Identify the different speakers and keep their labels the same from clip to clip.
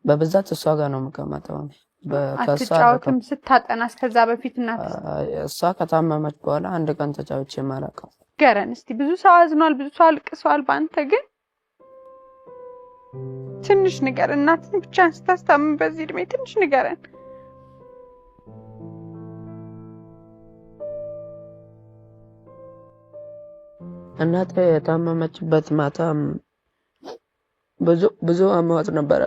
Speaker 1: በብዛት እሷ ጋር ነው የምቀመጠው። ከእሷ
Speaker 2: አትጫወትም ስታጠና? እስከዛ በፊት እናት
Speaker 1: እሷ ከታመመች በኋላ አንድ ቀን ተጫውቼ የማላውቀው።
Speaker 2: ገረን እስቲ ብዙ ሰው አዝኗል፣ ብዙ ሰው አልቅሷል። በአንተ ግን ትንሽ ንገር። እናትን ብቻ ስታስታምም በዚህ እድሜ ትንሽ ንገረን።
Speaker 1: እናቴ የታመመችበት ማታም ብዙ አሟት ነበረ።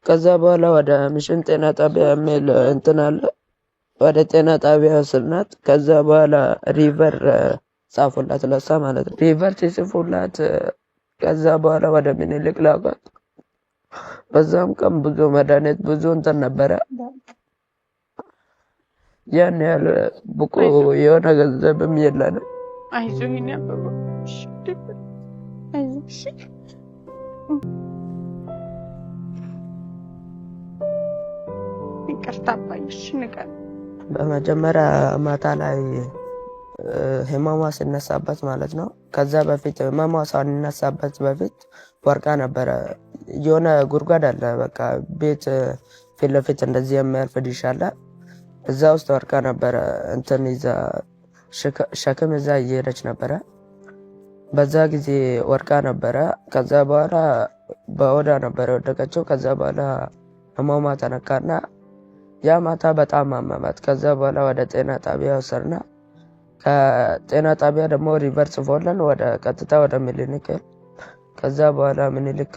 Speaker 1: ከዛ በኋላ ወደ ሚሽን ጤና ጣቢያ የሚል እንትን አለ። ወደ ጤና ጣቢያ ወሰድናት። ከዛ በኋላ ሪቨር ጻፉላት፣ ለሷ ማለት ነው። ሪቨር ሲጽፉላት ከዛ በኋላ ወደ ምኒልክ ላኳት። በዛም ቀን ብዙ መድኃኒት ብዙ እንትን ነበረ። ያን ያህል ብቁ የሆነ ገንዘብም የለንም።
Speaker 2: አይዞህ የኔ አበባ፣ አይዞህ። ይቅርታ አባዬሽ፣ ንገር።
Speaker 1: በመጀመሪያ ማታ ላይ ህመሟ ሲነሳበት ማለት ነው። ከዛ በፊት ህመሟ ሳይነሳበት በፊት ወርቃ ነበረ። የሆነ ጉድጓድ አለ፣ በቃ ቤት ፊት ለፊት እንደዚህ የሚያልፍ ዲሽ አለ። እዛ ውስጥ ወርቃ ነበረ። እንትን ይዛ ሸክም እዛ እየሄደች ነበረ። በዛ ጊዜ ወርቃ ነበረ። ከዛ በኋላ በሆዷ ነበረ ወደቀችው። ከዛ በኋላ ህመሟ ተነካና ያ ማታ በጣም አመማት። ከዛ በኋላ ወደ ጤና ጣቢያ ወሰድና ከጤና ጣቢያ ደግሞ ሪቨር ጽፎልን ወደ ቀጥታ ወደ ምኒልክ። ከዛ በኋላ ምኒልክ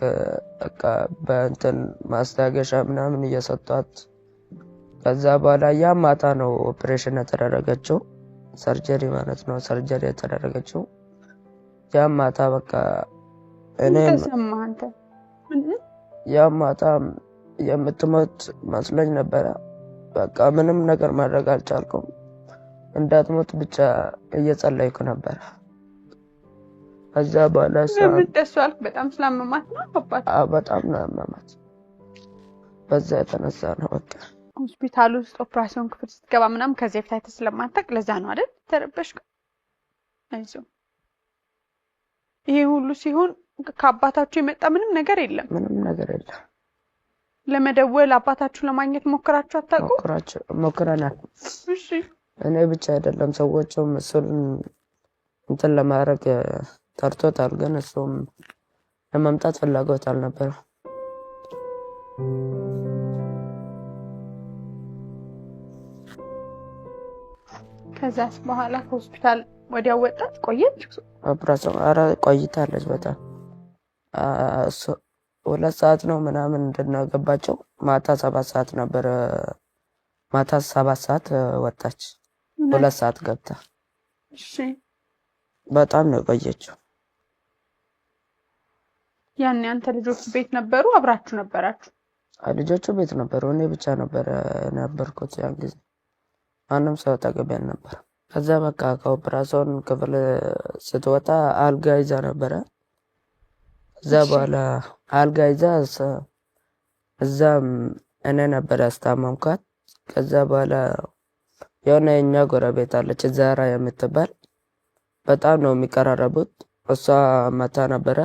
Speaker 1: በቃ በእንትን ማስታገሻ ምናምን እየሰጧት ከዛ በኋላ ያ ማታ ነው ኦፕሬሽን የተደረገችው፣ ሰርጀሪ ማለት ነው። ሰርጀሪ የተደረገችው ያ ማታ በቃ እኔም ያ ማታ የምትሞት መስሎኝ ነበረ። በቃ ምንም ነገር ማድረግ አልቻልኩም። እንዳትሞት ብቻ እየጸለይኩ ነበር። ከዛ በኋላ
Speaker 2: ለምትደሷል በጣም ስላመማት ነው አባት?
Speaker 1: በጣም ነው ያመማት። በዛ የተነሳ ነው በቃ
Speaker 2: ሆስፒታል ውስጥ ኦፕሬሽን ክፍል ስትገባ ምናምን ከዚህ በፊት አይተህ ስለማታውቅ ለዛ ነው አይደል ተረበሽከው? አይዞህ። ይሄ ሁሉ ሲሆን ከአባታችሁ የመጣ ምንም ነገር የለም?
Speaker 1: ምንም ነገር የለም።
Speaker 2: ለመደወል አባታችሁ ለማግኘት ሞክራችሁ አታውቁ?
Speaker 1: ሞክረናል።
Speaker 2: እሺ።
Speaker 1: እኔ ብቻ አይደለም ሰዎቹም እሱን እንትን ለማድረግ ጠርቶታል፣ ግን እሱም ለመምጣት ፍላጎት አልነበረም።
Speaker 2: ከዛስ በኋላ ከሆስፒታል ወዲያው ወጣች? ቆየች?
Speaker 1: ኦፕሬሽን ቆይታለች በጣም 2 ሰዓት ነው ምናምን እንድናገባቸው። ማታ 7 ሰዓት ነበር። ማታ 7 ሰዓት ወጣች፣ 2 ሰዓት ገብታ።
Speaker 2: እሺ። በጣም
Speaker 1: ነው ቆየችው።
Speaker 2: ያን አንተ ልጆች ቤት ነበሩ? አብራችሁ ነበራችሁ?
Speaker 1: ልጆቹ ቤት ነበሩ። እኔ ብቻ ነበርኩት ያን ጊዜ። ማንም ሰው አጠገቤን ነበር። ከዛ በቃ ከኦፕሬሽን ክፍል ስትወጣ አልጋ ይዛ ነበረ። ከዛ በኋላ አልጋ ይዛ እዛም እኔ ነበር ያስታመምኳት። ከዛ በኋላ የሆነ የኛ ጎረቤት አለች ዛራ የምትባል፣ በጣም ነው የሚቀራረቡት። እሷ መታ ነበረ።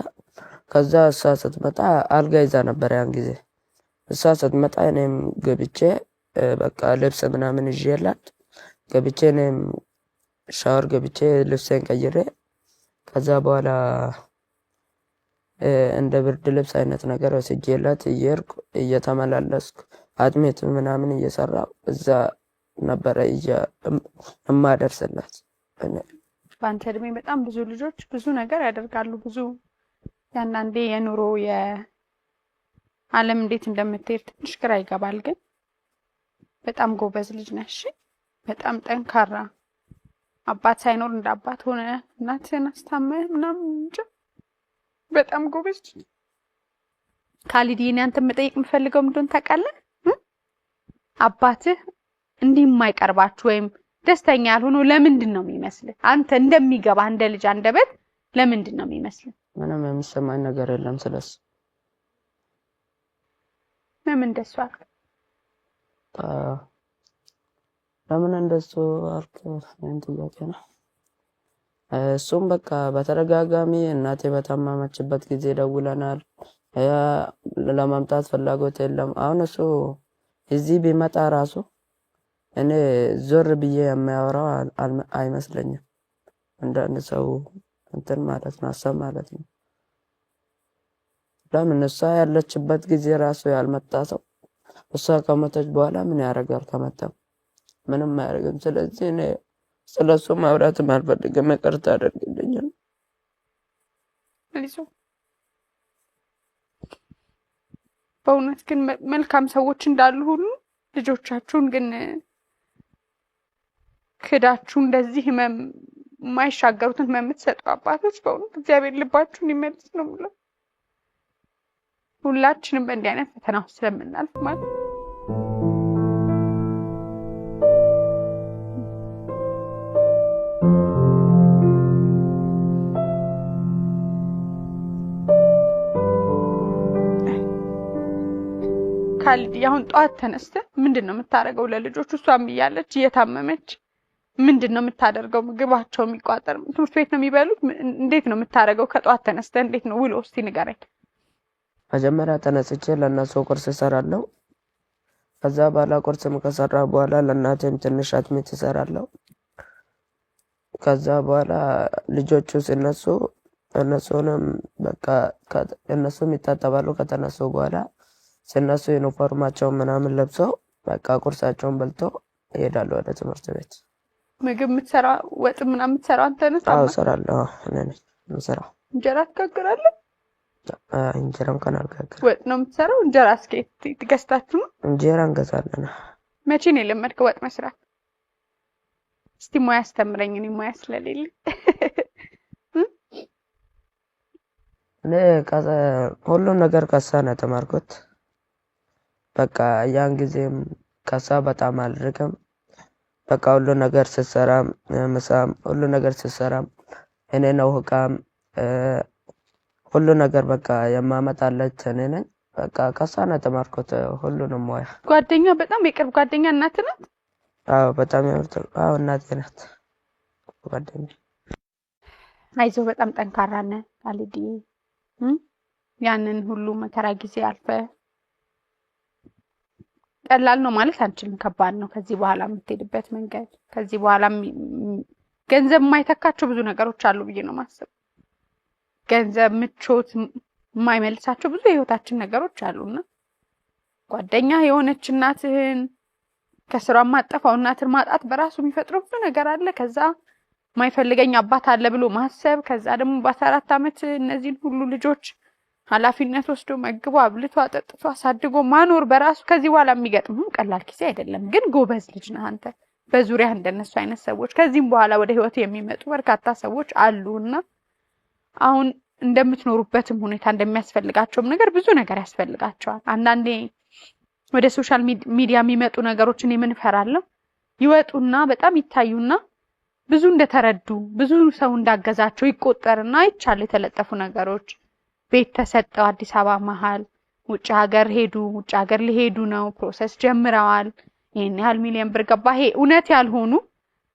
Speaker 1: ከዛ እሷ ስትመጣ አልጋ ይዛ ነበረ ያን ጊዜ። እሷ ስትመጣ እኔም ገብቼ በቃ ልብስ ምናምን ይዤላት ገብቼ እኔም ሻወር ገብቼ ልብሴን ቀይሬ ከዛ በኋላ እንደ ብርድ ልብስ አይነት ነገር ወስጄላት እየሄድኩ እየተመላለስኩ አጥሜት ምናምን እየሰራሁ እዛ ነበረ እማደርስላት።
Speaker 2: በአንተ እድሜ በጣም ብዙ ልጆች ብዙ ነገር ያደርጋሉ። ብዙ ያንዳንዴ የኑሮ የዓለም እንዴት እንደምትሄድ ትንሽ ግራ ይገባል። ግን በጣም ጎበዝ ልጅ ነሽ። በጣም ጠንካራ አባት ሳይኖር እንደ አባት ሆነ እናትህን አስታመህ ምናምን እንጂ በጣም ጎበዝ። ካሊድ የኔ አንተ መጠየቅ የምፈልገው ምንድነው ታውቃለህ? አባትህ እንዲህ የማይቀርባችሁ ወይም ደስተኛ ያልሆነው ለምንድን ነው የሚመስልህ? አንተ እንደሚገባ እንደ ልጅ አንደበት ለምንድን ነው የሚመስልህ?
Speaker 1: ምንም የሚሰማኝ ነገር የለም ስለሱ።
Speaker 2: ለምን እንደሱ አልክ?
Speaker 1: ለምን እንደሱ አልክ? ያን ጥያቄ ነው። እሱም በቃ በተደጋጋሚ እናቴ በታመመችበት ጊዜ ደውለናል። ለማምጣት ፍላጎት የለም። አሁን እሱ እዚህ ቢመጣ ራሱ እኔ ዞር ብዬ የሚያወራው አይመስለኝም። አንዳንድ ሰው እንትን ማለት ነው ሀሳብ ማለት ነው። ለምን እሷ ያለችበት ጊዜ ራሱ ያልመጣ ሰው እሷ ከሞተች በኋላ ምን ያደርጋል? ከመጣም ምንም አያደርግም። ስለዚህ እኔ ስለሱ ማውራትም አልፈልግም። ይቅርታ አድርግልኝ።
Speaker 2: በእውነት ግን መልካም ሰዎች እንዳሉ ሁሉ ልጆቻችሁን ግን ክዳችሁ እንደዚህ የማይሻገሩትን የምትሰጡ አባቶች በእውነት እግዚአብሔር ልባችሁን ይመልስ ነው ብለው ሁላችንም በእንዲህ አይነት ፈተና ውስጥ ስለምናልፍ ማለት ካልዲ አሁን ጧት ተነስተ ምንድነው የምታደርገው ለልጆቹ? እሷም እያለች እየታመመች ምንድነው የምታደርገው? ምግባቸው የሚቋጠር ትምህርት ቤት ነው የሚበሉት? እንዴት ነው የምታደርገው? ከጧት ተነስተ እንዴት ነው ውሎ? እስቲ ንገረኝ።
Speaker 1: መጀመሪያ ተነስቼ ለእነሱ ቁርስ እሰራለሁ። ከዛ በኋላ ቁርስም ከሰራ በኋላ ለእናቴም ትንሽ አጥሚት እሰራለሁ። ከዛ በኋላ ልጆቹ ሲነሱ እነሱንም በቃ እነሱም ይታጠባሉ። ከተነሱ በኋላ ሲነሱ ዩኒፎርማቸውን ምናምን ለብሰው በቃ ቁርሳቸውን በልተው ይሄዳሉ ወደ ትምህርት ቤት።
Speaker 2: ምግብ የምትሰራ ወጥ ምናምን የምትሰራው አንተ ነህ?
Speaker 1: አዎ እሰራለሁ። እኔ ነኝ የምሰራው።
Speaker 2: እንጀራ ትጋግራለህ?
Speaker 1: እንጀራ እንኳን አልጋግርም።
Speaker 2: ወጥ ነው የምትሰራው? እንጀራ እስኪ ትገዝታችሁ ነው?
Speaker 1: እንጀራ እንገዛለን።
Speaker 2: መቼ ነው የለመድከው ወጥ መስራት? እስቲ ሙያ አስተምረኝ። እኔ ሙያ ስለሌለኝ
Speaker 1: እኔ ሁሉም ነገር ከሳ ነው የተማርኩት። በቃ ያን ጊዜም ከሳ በጣም አልርቅም። በቃ ሁሉ ነገር ስትሰራም ምሳም ሁሉ ነገር ስትሰራም እኔ ነው ህቃም ሁሉ ነገር በቃ የማመጣለት እኔ ነኝ። በቃ ከሳ ነው የተማርኩት ሁሉንም ሙያ።
Speaker 2: ጓደኛ በጣም የቅርብ ጓደኛ እናት ናት?
Speaker 1: አዎ በጣም አዎ እናቴ ናት ጓደኛ።
Speaker 2: አይዞህ በጣም ጠንካራ ነህ ካልዲ። ያንን ሁሉ መከራ ጊዜ አልፈ ቀላል ነው ማለት አንችልም፣ ከባድ ነው። ከዚህ በኋላ የምትሄድበት መንገድ ከዚህ በኋላ ገንዘብ የማይተካቸው ብዙ ነገሮች አሉ ብዬ ነው ማሰብ። ገንዘብ ምቾት የማይመልሳቸው ብዙ የህይወታችን ነገሮች አሉና ጓደኛ የሆነች እናትህን ከስራ ማጠፋው እናትን ማጣት በራሱ የሚፈጥረው ብዙ ነገር አለ። ከዛ ማይፈልገኝ አባት አለ ብሎ ማሰብ፣ ከዛ ደግሞ በ14 አመት እነዚህን ሁሉ ልጆች ኃላፊነት ወስዶ መግቦ አብልቶ አጠጥቶ አሳድጎ ማኖር በራሱ ከዚህ በኋላ የሚገጥምህ ቀላል ጊዜ አይደለም። ግን ጎበዝ ልጅ ነህ አንተ። በዙሪያ እንደነሱ አይነት ሰዎች ከዚህም በኋላ ወደ ህይወት የሚመጡ በርካታ ሰዎች አሉና አሁን እንደምትኖሩበትም ሁኔታ እንደሚያስፈልጋቸውም ነገር ብዙ ነገር ያስፈልጋቸዋል። አንዳንዴ ወደ ሶሻል ሚዲያ የሚመጡ ነገሮችን የምንፈራለው ይወጡና በጣም ይታዩና ብዙ እንደተረዱ ብዙ ሰው እንዳገዛቸው ይቆጠርና አይቻል የተለጠፉ ነገሮች ቤት ተሰጠው አዲስ አበባ መሃል ውጭ ሀገር ሄዱ፣ ውጭ ሀገር ሊሄዱ ነው፣ ፕሮሰስ ጀምረዋል፣ ይሄን ያህል ሚሊዮን ብር ገባ። ይሄ እውነት ያልሆኑ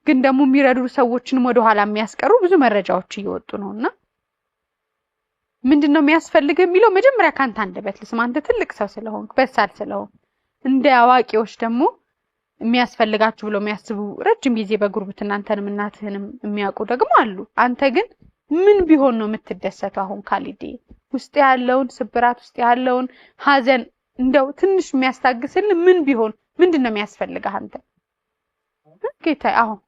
Speaker 2: ግን ደግሞ የሚረዱ ሰዎችን ወደ ኋላ የሚያስቀሩ ብዙ መረጃዎች እየወጡ ነውና ምንድነው የሚያስፈልገው የሚለው መጀመሪያ ካንተ አንደበት ልስማ። አንተ ትልቅ ሰው ስለሆንክ በሳል ስለሆንክ እንደ አዋቂዎች ደግሞ የሚያስፈልጋችሁ ብለው የሚያስቡ ረጅም ጊዜ በጉርብትና እናንተንም እናትህንም የሚያውቁ ደግሞ አሉ። አንተ ግን ምን ቢሆን ነው የምትደሰተው? አሁን ካልዲ ውስጥ ያለውን ስብራት ውስጥ ያለውን ሀዘን እንደው ትንሽ የሚያስታግስልህ ምን ቢሆን ምንድነው የሚያስፈልግህ አንተ? ጌታዬ አሁን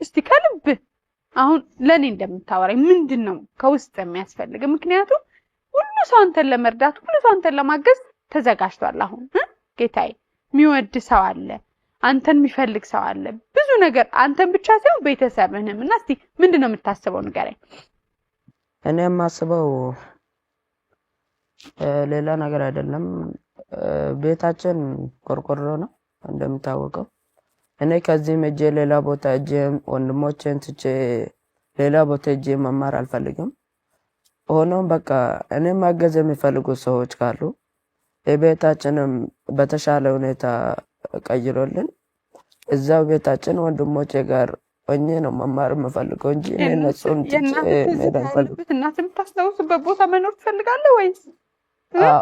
Speaker 2: እስቲ ከልብ አሁን ለኔ እንደምታወራኝ ምንድነው ከውስጥ የሚያስፈልግ? ምክንያቱም ሁሉ ሰው አንተን ለመርዳት ሁሉ ሰው አንተን ለማገዝ ተዘጋጅቷል። አሁን ጌታዬ የሚወድ ሰው አለ፣ አንተን የሚፈልግ ሰው አለ። ብዙ ነገር አንተን ብቻ ሳይሆን ቤተሰብህንም እና እስቲ ምንድነው የምታስበው ንገረኝ።
Speaker 1: እኔ የማስበው ሌላ ነገር አይደለም። ቤታችን ቆርቆሮ ነው እንደምታወቀው። እኔ ከዚህም እጄ ሌላ ቦታ እጄ ወንድሞቼን ትቼ ሌላ ቦታ እጄ መማር አልፈልግም። ሆኖም በቃ እኔ ማገዝ የሚፈልጉ ሰዎች ካሉ የቤታችንም በተሻለ ሁኔታ ቀይሮልን እዛው ቤታችን ወንድሞቼ ጋር ሆኜ ነው መማር የምፈልገው እንጂ እኔ እነሱን መሄድ አልፈልግም።
Speaker 2: እናትህ የምታስታውስበት ቦታ መኖር ትፈልጋለህ ወይስ?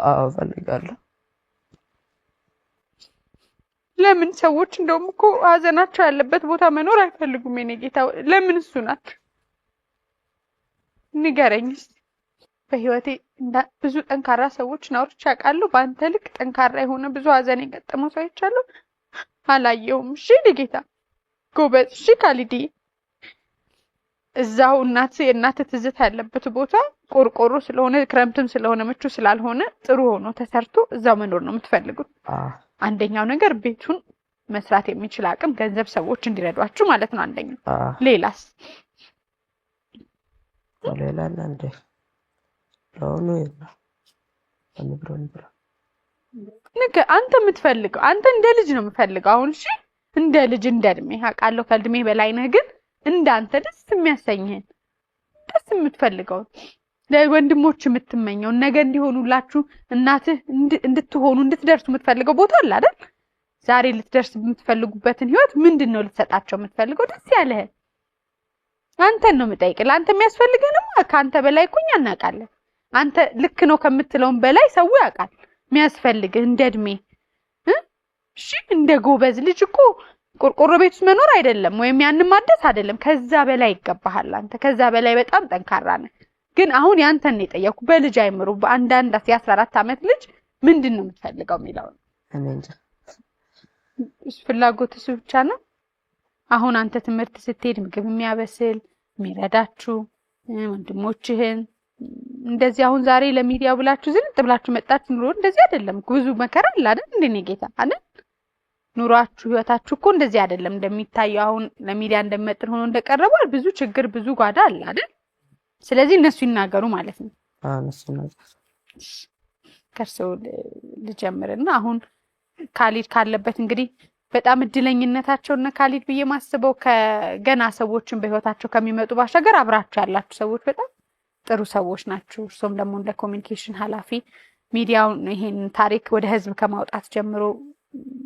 Speaker 1: አዎ እፈልጋለሁ።
Speaker 2: ለምን ሰዎች እንደውም እኮ ሀዘናቸው ያለበት ቦታ መኖር አይፈልጉም? የኔ ጌታ ለምን እሱ ናቸው? ንገረኝ እስኪ። በህይወቴ ብዙ ጠንካራ ሰዎች አውርቼ አውቃለሁ። በአንተ ልክ ጠንካራ የሆነ ብዙ ሀዘን የገጠመው ሰው አይቻለሁ፣ አላየሁም። እሺ ጌታ ጎበዝ። እሺ ካሊዲ እዛው የእናትህ ትዝታ ያለበት ቦታ ቆርቆሮ ስለሆነ ክረምትም ስለሆነ ምቹ ስላልሆነ ጥሩ ሆኖ ተሰርቶ እዛው መኖር ነው የምትፈልጉት? አንደኛው ነገር ቤቱን መስራት የሚችል አቅም ገንዘብ ሰዎች እንዲረዷችሁ ማለት ነው አንደኛው። ሌላስ?
Speaker 1: ሌላ እንደ ለሆነ
Speaker 2: አንተ የምትፈልገው አንተ እንደ ልጅ ነው የምፈልገው አሁን። እሺ እንደ ልጅ እንደ እድሜ አውቃለሁ ከእድሜ በላይ ነህ፣ ግን እንዳንተ ደስ የሚያሰኝህን ደስ የምትፈልገው ለወንድሞች የምትመኘው ነገ እንዲሆኑላችሁ እናትህ እንድትሆኑ እንድትደርሱ የምትፈልገው ቦታ አለ አይደል? ዛሬ ልትደርስ የምትፈልጉበትን ህይወት ምንድነው ልትሰጣቸው የምትፈልገው? ደስ ያለህ አንተን ነው የምጠይቅ። ለአንተ የሚያስፈልግህንም ከአንተ በላይ እኮ እኛ እናውቃለን። አንተ ልክ ነው ከምትለውም በላይ ሰው ያውቃል የሚያስፈልግህ እንደ እድሜ። እሺ እንደ ጎበዝ ልጅ እኮ ቆርቆሮ ቤት ውስጥ መኖር አይደለም ወይም ያንን ማደስ አይደለም፣ ከዛ በላይ ይገባሃል። አንተ ከዛ በላይ በጣም ጠንካራ ነህ። ግን አሁን ያንተን ነው የጠየኩ። በልጅ አይምሩ በአንዳንድ 14 ዓመት ልጅ ምንድነው የምትፈልገው የሚለው ነው። ፍላጎትህ ብቻ ነው። አሁን አንተ ትምህርት ስትሄድ ምግብ የሚያበስል የሚረዳችሁ ወንድሞችህን እንደዚህ አሁን ዛሬ ለሚዲያ ብላችሁ ዝንጥ ብላችሁ መጣችሁ ኑሮ እንደዚህ አይደለም። ብዙ መከራ አለ አይደል? እንደኔ ጌታ አይደል? ኑሯችሁ ህይወታችሁ እኮ እንደዚህ አይደለም እንደሚታየው አሁን ለሚዲያ እንደመጥን ሆኖ እንደቀረበው ብዙ ችግር ብዙ ጓዳ አለ አይደል? ስለዚህ እነሱ ይናገሩ ማለት ነው።
Speaker 1: እነሱ ነው
Speaker 2: ከርሰው ልጀምርና አሁን ካሊድ ካለበት እንግዲህ በጣም እድለኝነታቸውና ካሊድ ብዬ ማስበው ከገና ሰዎችን በህይወታቸው ከሚመጡ ባሻገር አብራችሁ ያላችሁ ሰዎች በጣም ጥሩ ሰዎች ናችሁ። እርሶም ደግሞ እንደ ኮሚኒኬሽን ኃላፊ ሚዲያውን ይሄን ታሪክ ወደ ህዝብ ከማውጣት ጀምሮ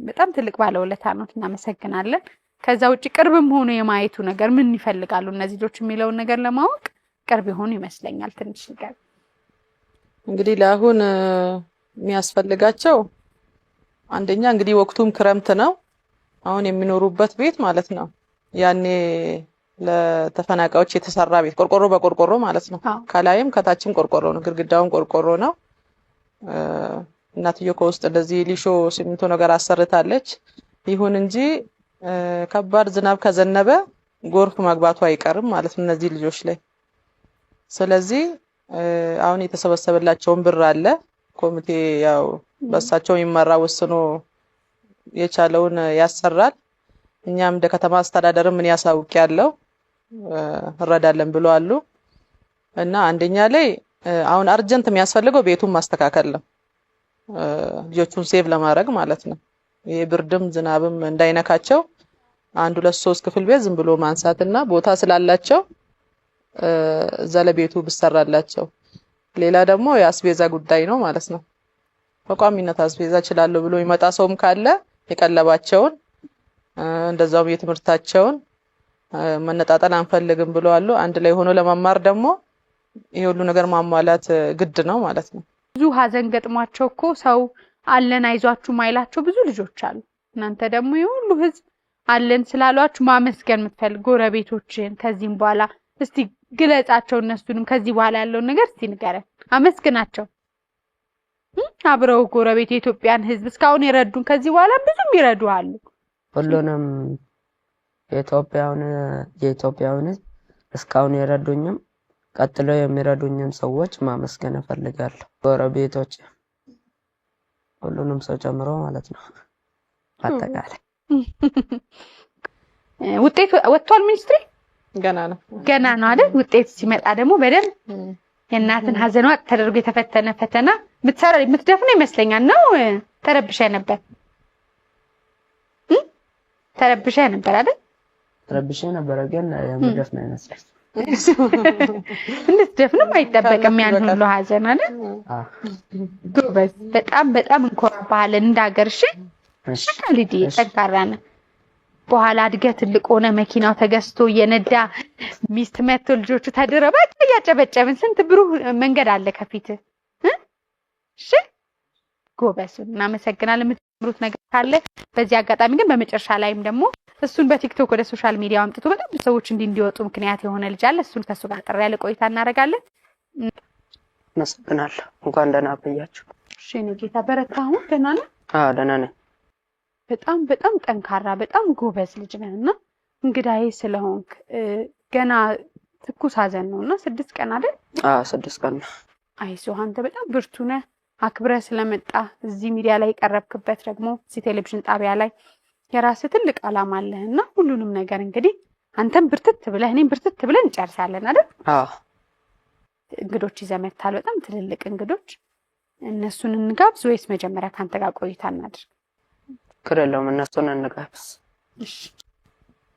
Speaker 2: በጣም ትልቅ ባለውለታ ነው። እናመሰግናለን። ከዛ ውጪ ቅርብም ሆኖ የማየቱ ነገር ምን ይፈልጋሉ እነዚህ ልጆች የሚለውን ነገር ለማወቅ ቅርብ ይሆን ይመስለኛል። ትንሽ ነገር
Speaker 3: እንግዲህ ለአሁን የሚያስፈልጋቸው አንደኛ እንግዲህ ወቅቱም ክረምት ነው። አሁን የሚኖሩበት ቤት ማለት ነው ያኔ ለተፈናቃዮች የተሰራ ቤት ቆርቆሮ በቆርቆሮ ማለት ነው። ከላይም ከታችም ቆርቆሮ ነው፣ ግድግዳውን ቆርቆሮ ነው። እናትየው ከውስጥ እንደዚህ ሊሾ ሲሚንቶ ነገር አሰርታለች። ይሁን እንጂ ከባድ ዝናብ ከዘነበ ጎርፍ መግባቱ አይቀርም ማለት ነው እነዚህ ልጆች ላይ። ስለዚህ አሁን የተሰበሰበላቸውን ብር አለ ኮሚቴ ያው በሳቸው ይመራ ወስኖ የቻለውን ያሰራል። እኛም እንደ ከተማ አስተዳደር ምን ያሳውቅ ያለው እረዳለን ብሎ አሉ እና አንደኛ ላይ አሁን አርጀንት የሚያስፈልገው ቤቱን ማስተካከል ነው፣ ልጆቹን ሴቭ ለማድረግ ማለት ነው። ይሄ ብርድም ዝናብም እንዳይነካቸው 1 2 3 ክፍል ቤት ዝም ብሎ ማንሳትና ቦታ ስላላቸው እዛ ለቤቱ ብሰራላቸው። ሌላ ደግሞ የአስቤዛ ጉዳይ ነው ማለት ነው። በቋሚነት አስቤዛ ይችላል ብሎ ይመጣ ሰውም ካለ የቀለባቸውን እንደዛው የትምህርታቸውን መነጣጠል አንፈልግም ብሎ አሉ። አንድ ላይ ሆኖ ለመማር ደግሞ ይሄ ሁሉ ነገር ማሟላት ግድ ነው ማለት ነው።
Speaker 2: ብዙ ሀዘን ገጥሟቸው እኮ ሰው አለን አይዟችሁ ማይላቸው ብዙ ልጆች አሉ። እናንተ ደግሞ የሁሉ ህዝብ አለን ስላሏችሁ ማመስገን የምትፈልጉ ጎረቤቶችን ከዚህም በኋላ እስቲ ግለጻቸው። እነሱንም ከዚህ በኋላ ያለውን ነገር እስቲ ንገረን፣ አመስግናቸው። አብረው ጎረቤት የኢትዮጵያን ህዝብ እስካሁን የረዱን ከዚህ በኋላ ብዙም ይረዱሃሉ።
Speaker 1: ሁሉንም የኢትዮጵያውን ህዝብ እስካሁን የረዱኝም ቀጥሎ የሚረዱኝም ሰዎች ማመስገን እፈልጋለሁ። ጎረቤቶች ሁሉንም ሰው ጨምሮ ማለት ነው። አጠቃላይ
Speaker 2: ውጤት ወጥቷል። ሚኒስትሪ
Speaker 3: ገና ነው
Speaker 2: አይደል? ውጤት ሲመጣ ደግሞ በደንብ የእናትን ሀዘኗ ተደርጎ የተፈተነ ፈተና የምትደፍነው ይመስለኛል ነው። ተረብሻ ነበር አይደል?
Speaker 1: ተረብሻ ነበር ግን የምትደፍነው ይመስላል።
Speaker 2: እንድትደፍንም አይጠበቅም ያን ሁሉ ሀዘን አይደል? ጎበዝ፣ በጣም እንኮራባለን እንዳገርሽ። ካሊድ ጠንካራ ነህ። በኋላ እድገት ትልቅ ሆነ መኪናው ተገዝቶ የነዳ ሚስት መጥቶ ልጆቹ ተድረው በቃ እያጨበጨብን ስንት ብሩህ መንገድ አለ ከፊት እሺ ጎበዝ እናመሰግናለን የምትምሩት ነገር ካለ በዚህ አጋጣሚ ግን በመጨረሻ ላይም ደግሞ እሱን በቲክቶክ ወደ ሶሻል ሚዲያ አምጥቶ በጣም ሰዎች እንዲወጡ ምክንያት የሆነ ልጅ አለ እሱን ከሱ ጋር ጥሪ ያለ ቆይታ እናደርጋለን
Speaker 1: እናመሰግናለሁ እንኳን ደህና ቆያችሁ
Speaker 2: እሺ ነው ጌታ በረታሁ ደህና ነህ
Speaker 1: ደህና ነኝ
Speaker 2: በጣም ጠንካራ በጣም ጎበዝ ልጅ ነህና እንግዳዬ ስለሆንክ ገና ትኩስ ሐዘን ነውና 6 ቀን አይደል
Speaker 1: 6 ቀን
Speaker 2: አይዞህ አንተ በጣም ብርቱ ነህ አክብረ ስለመጣ እዚህ ሚዲያ ላይ ቀረብክበት ደግሞ እዚህ ቴሌቪዥን ጣቢያ ላይ የራስህ ትልቅ ዓላማ አለህና ሁሉንም ነገር እንግዲህ አንተም ብርትት ብለህ እኔም ብርትት ብለን እንጨርሳለን አይደል እንግዶች ይዘመታል በጣም ትልልቅ እንግዶች እነሱን እንጋብዝ ወይስ መጀመሪያ ካንተ ጋር ቆይታ እናድርግ
Speaker 1: ከረለም እነሱን እንጋብዝ
Speaker 2: እሺ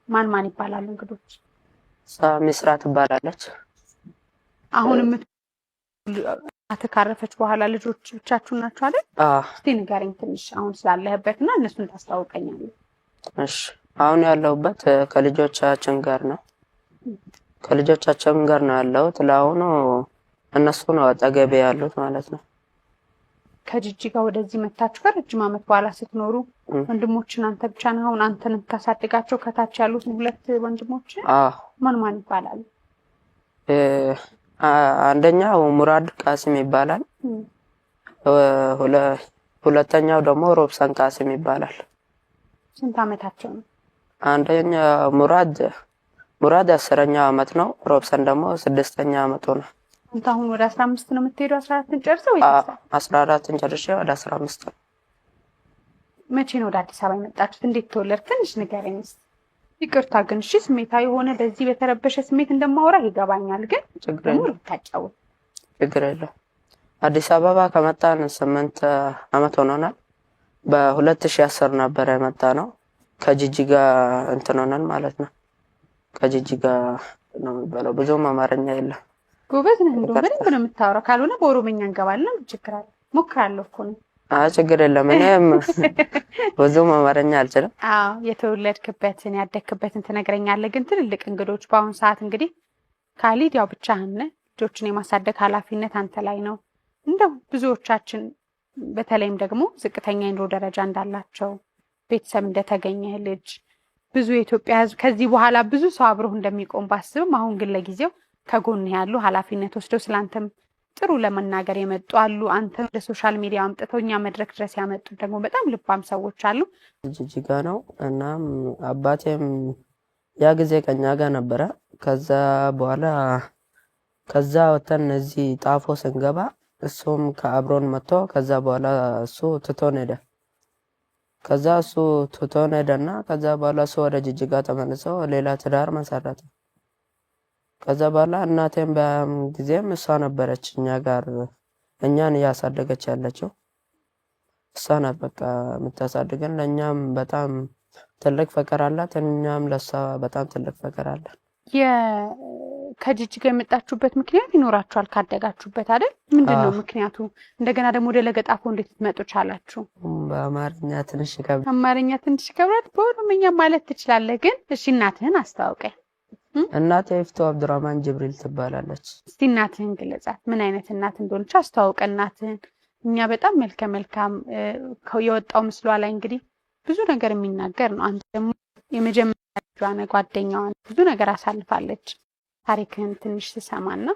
Speaker 2: ማን ይባላሉ እንግዶች
Speaker 1: ሚስራት ትባላለች
Speaker 2: አሁንም አተካረፈች በኋላ ልጆች ብቻችሁን ናችሁ አይደል እስቲ ንገረኝ ትንሽ አሁን ስላለህበትና እነሱን ታስተዋውቀኛለህ
Speaker 1: እሺ አሁን ያለሁበት ከልጆቻችን ጋር ነው ያለሁት ለአሁኑ እነሱ ነው አጠገቤ ያሉት ማለት ነው
Speaker 2: ከጅጅጋ ወደዚህ መታችሁ ከረጅም ዓመት በኋላ ስትኖሩ ወንድሞችን አንተ ብቻ ነህ አሁን አንተን ታሳድጋቸው ከታች ያሉት ሁለት ወንድሞች ማን ይባላሉ
Speaker 1: አንደኛው ሙራድ ቃሲም ይባላል ሁለተኛው ደግሞ ሮብሰን ቃሲም ይባላል
Speaker 2: ስንት ዓመታቸው ነው
Speaker 1: አንደኛ ሙራድ 10ኛ ዓመት ነው ሮብሰን ደግሞ 6ኛ ዓመቱ ነው
Speaker 2: አንተ አሁን ወደ 15 ነው የምትሄደው 14ን ጨርሰው ወይ
Speaker 1: 14ን ጨርሼ ወደ 15
Speaker 2: መቼ ነው ወደ አዲስ አበባ የመጣችሁት እንዴት ተወለድክ ትንሽ ንገረኝ ይቅርታ ግን እሺ ስሜታዊ ሆነ በዚህ በተረበሸ ስሜት እንደማወራ ይገባኛል ግን ደግሞ ልታጫው
Speaker 1: ችግር የለም አዲስ አበባ ከመጣን 8 ዓመት ሆኖናል በ2010 ነበር የመጣ ነው ከጅጅጋ እንትን ሆነን ማለት ነው ከጅጅጋ ነው የሚባለው ብዙም አማርኛ የለም
Speaker 2: ጎበዝ ነህ እንደው በደንብ ነው የምታወራው ካልሆነ በኦሮምኛ እንገባለን ችግር አለ ሞክራለሁ እኮ ነው
Speaker 1: ችግር የለም እኔም ብዙም አማርኛ አልችልም
Speaker 2: የተወለድክበትን ያደግክበትን ትነግረኛለህ ግን ትልልቅ እንግዶች በአሁን ሰዓት እንግዲህ ካሊድ ያው ብቻህን ልጆችን የማሳደግ ኃላፊነት አንተ ላይ ነው እንደው ብዙዎቻችን በተለይም ደግሞ ዝቅተኛ የኑሮ ደረጃ እንዳላቸው ቤተሰብ እንደተገኘ ልጅ ብዙ የኢትዮጵያ ሕዝብ ከዚህ በኋላ ብዙ ሰው አብሮህ እንደሚቆም ባስብም አሁን ግን ለጊዜው ከጎን ያሉ ኃላፊነት ወስደው ስላንተም ጥሩ ለመናገር የመጡ አሉ አንተ ወደ ሶሻል ሚዲያ አምጥተውኛ መድረክ ድረስ ያመጡ ደግሞ በጣም ልባም ሰዎች አሉ
Speaker 1: ጅጅጋ ነው እናም አባቴም ያ ጊዜ ከኛ ጋር ነበር ከዛ በኋላ ከዛ ወተን እዚህ ጣፎ ስንገባ እሱም ከአብሮን መጥቶ ከዛ በኋላ እሱ ትቶን ሄደ ሄደና ከዛ በኋላ እሱ ወደ ጅጅጋ ተመልሶ ሌላ ትዳር መሰረተ ከዛ በኋላ እናቴም በጊዜም እሷ ነበረች እኛ ጋር እኛን ያሳደገች ያለችው እሷ ናት በቃ የምታሳድገን ለኛም በጣም ትልቅ ፍቅር አላት እኛም ለሷ በጣም ትልቅ ፍቅር አለን
Speaker 2: ከጅጅጋ የመጣችሁበት ምክንያት ይኖራችኋል ካደጋችሁበት አይደል ምንድነው ምክንያቱ እንደገና ደግሞ ወደ ለገጣፎ እንዴት ትመጡ ቻላችሁ
Speaker 1: በአማርኛ ትንሽ
Speaker 2: ከብራት በኦሮምኛ ማለት ትችላለህ ግን እሺ እናትህን አስተዋውቀኝ
Speaker 1: እናቴ ይፍቱ አብዱራማን ጅብሪል ትባላለች
Speaker 2: እስቲ እናትህን ግለጻት ምን አይነት እናት እንደሆነች አስተዋውቀ እናትህን እኛ በጣም መልካም የወጣው ምስሏ ላይ እንግዲህ ብዙ ነገር የሚናገር ነው አንተ ደግሞ የመጀመሪያ ጓደኛዋ ብዙ ነገር አሳልፋለች ታሪክህን ትንሽ ተሰማና